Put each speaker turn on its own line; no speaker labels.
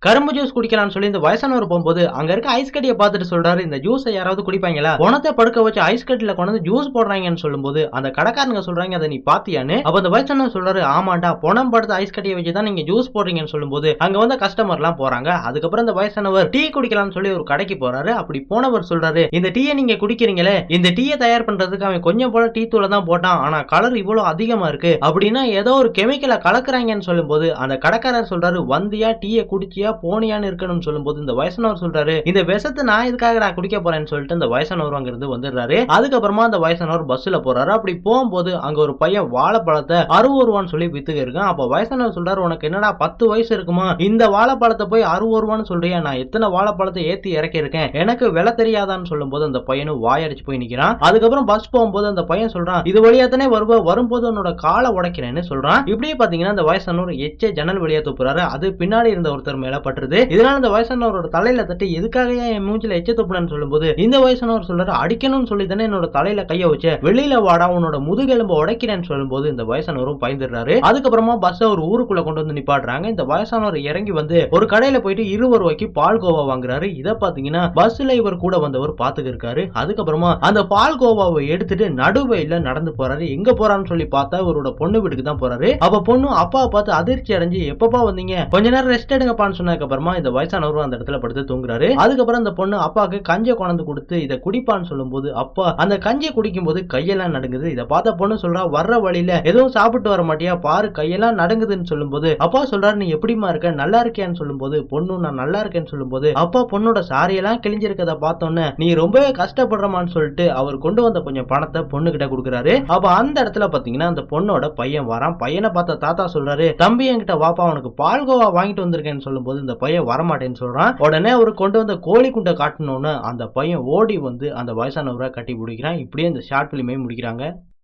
கரும்பு ஜூஸ் குடிக்கலாம்னு சொல்லி இந்த வயசானவர் போகும்போது அங்க இருக்க ஐஸ் கட்டிய பார்த்துட்டு சொல்றாரு, இந்த ஜூஸை யாராவது குடிப்பாங்களா? பணத்தை படுக்க வச்சு ஐஸ் கட்டில கொண்டு ஜூஸ் போடுறாங்கன்னு சொல்லும்போது அந்த கடைக்காரங்க சொல்றாங்க, அதை நீ பாத்தியான்னு. அப்ப அந்த வயசானவர் சொல்றாரு, ஆமாண்டா, பணம் படுத்த ஐஸ் கட்டியை வச்சுதான் நீங்க ஜூஸ் போடுறீங்கன்னு சொல்லும்போது அங்க வந்து கஸ்டமர் எல்லாம் போறாங்க. அதுக்கப்புறம் இந்த வயசானவர் டீ குடிக்கலாம்னு சொல்லி ஒரு கடைக்கு போறாரு. அப்படி போனவர் சொல்றாரு, இந்த டீயை நீங்க குடிக்கிறீங்களே, இந்த டீயை தயார் பண்றதுக்கு அவன் கொஞ்சம் போல டீ தூளை தான் போட்டான், ஆனா கலர் இவ்வளவு அதிகமா இருக்கு அப்படின்னா ஏதோ ஒரு கெமிக்கலை கலக்குறாங்கன்னு சொல்லும்போது அந்த கடைக்காரர் சொல்றாரு, வந்தியா டீயை குடிச்சியா போனியான்னு இருக்கணும்னு சொல்லும்போது இந்த வயசானவர் சொல்றாரு, இந்த விஷத்தை நான் எதுக்காக நான் குடிக்க போறேன்னு சொல்லிட்டு இந்த வயசானவர் அங்க இருந்து வந்துடுறாரு. அதுக்கப்புறமா அந்த வயசானவர் பஸ்ல போறாரு. அப்படி போகும்போது அங்க ஒரு பையன் வாழைப்பழத்தை 60 ரூபான்னு சொல்லி வித்துக்கு இருக்கான். அப்ப வயசானவர் சொல்றாரு, உனக்கு என்னடா 10 வயசு இருக்குமா, இந்த வாழைப்பழத்தை போய் 60 ரூபான்னு சொல்றியா? நான் எத்தனை வாழைப்பழத்தை ஏத்தி இறக்கி இருக்கேன், எனக்கு விலை தெரியாதான்னு சொல்லும்போது அந்த பையனும் வாயடிச்சு போய் நிக்கிறான். அதுக்கப்புறம் பஸ் போகும்போது அந்த பையன் சொல்றான், இது வழியா தானே வரும்போது உன்னோட காலை உடைக்கிறேன்னு சொல்றான். இப்படியே பாத்தீங்கன்னா அந்த வயசானவர் எச்ச ஜன்னல் வழியா துப்புறாரு. அது பின்னாடி இருந்த ஒருத்தர் மேல பட்டுருது. இதனால இந்த வயசானவரோட தலையில தட்டி, எதுக்காக என் மூஞ்சில எச்ச துப்புனன்னு சொல்லும்போது இந்த வயசானவர் சொல்றாரு, அடிக்கணும்னு சொல்லி தானே என்னோட தலையில கைய வச்ச, வெளியில வாடா உன்னோட முதுகெலும்பு உடைக்கிறேன்னு சொல்லும்போது இந்த வயசானவரும் பயந்துடுறாரு. அதுக்கப்புறமா பஸ் ஒரு ஊருக்குள்ள கொண்டு வந்து நிப்பாட்டுறாங்க. இந்த வயசானவர் இறங்கி வந்து ஒரு கடையில போயிட்டு 20 ரூபாய்க்கு பால் கோவா வாங்குறாரு. இத பாத்தீங்கன்னா பஸ்ல இவர் கூட வந்தவர் பாத்துக்கு இருக்காரு. அதுக்கப்புறமா அந்த பால் கோவாவை எடுத்துட்டு நடுவழியில நடந்து போறாரு. எங்க போறான்னு சொல்லி பார்த்தா இவரோட பொண்ணு வீட்டுக்கு தான் போறாரு. அப்ப பொண்ணு அப்பாவை பார்த்து அதிர்ச்சி அடைஞ்சு, எப்பப்பா வந்தீங்க, கொஞ்ச நேரம் ரெஸ்ட் எடுங்கப்பான்னு சொன்னதுக்கு அப்புறமா இந்த வயசானவரும் அந்த இடத்துல படுத்து தூங்குறாரு. அதுக்கப்புறம் அந்த பொண்ணு அப்பாவுக்கு கஞ்சி கொண்டு கொடுத்து இதை குடிப்பான்னு சொல்லும்போது அப்பா அந்த கஞ்சியை குடிக்கும் போது கையெல்லாம் நடுங்குது. இதை பார்த்த பொண்ணு சொல்றா, வர்ற வழியில எதுவும் சாப்பிட்டு வர மாட்டியா, பாரு கையெல்லாம் நடுங்குதுன்னு சொல்லும்போது அப்பா சொல்றாரு, நீ எப்படிமா இருக்க, நல்லா இருக்கியான்னு சொல்லும்போது பொண்ணு நான் நல்லா இருக்கேன்னு சொல்லும்போது அப்பா பொண்ணோட சாரியெல்லாம் கிழிஞ்சிருக்கத பார்த்தோன்னே நீ ரொம்பவே கஷ்டப்படுறமான்னு சொல்லிட்டு அவர் கொண்டு வந்த கொஞ்சம் பணத்தை பொண்ணு கிட்ட கொடுக்குறாரு. அப்ப அந்த இடத்துல பாத்தீங்கன்னா அந்த பொண்ணோட பையன் வரான். பையனை பார்த்த தாத்தா சொல்றாரு, தம்பி என்கிட்ட வாப்பா, அவனுக்கு பால்கோவா வாங்கிட்டு வந்திருக்கேன்னு சொல்லும்போது இந்த பையன் வரமாட்டேன்னு சொல்றான். உடனே அவரு கொண்டு வந்த கோழி குண்டை காட்டணும்னு அந்த பையன் ஓடி வந்து அந்த வயசானவரை கட்டி பிடிக்கிறான். இப்படியே இந்த ஷார்ட் பிலிமே முடிக்கிறாங்க.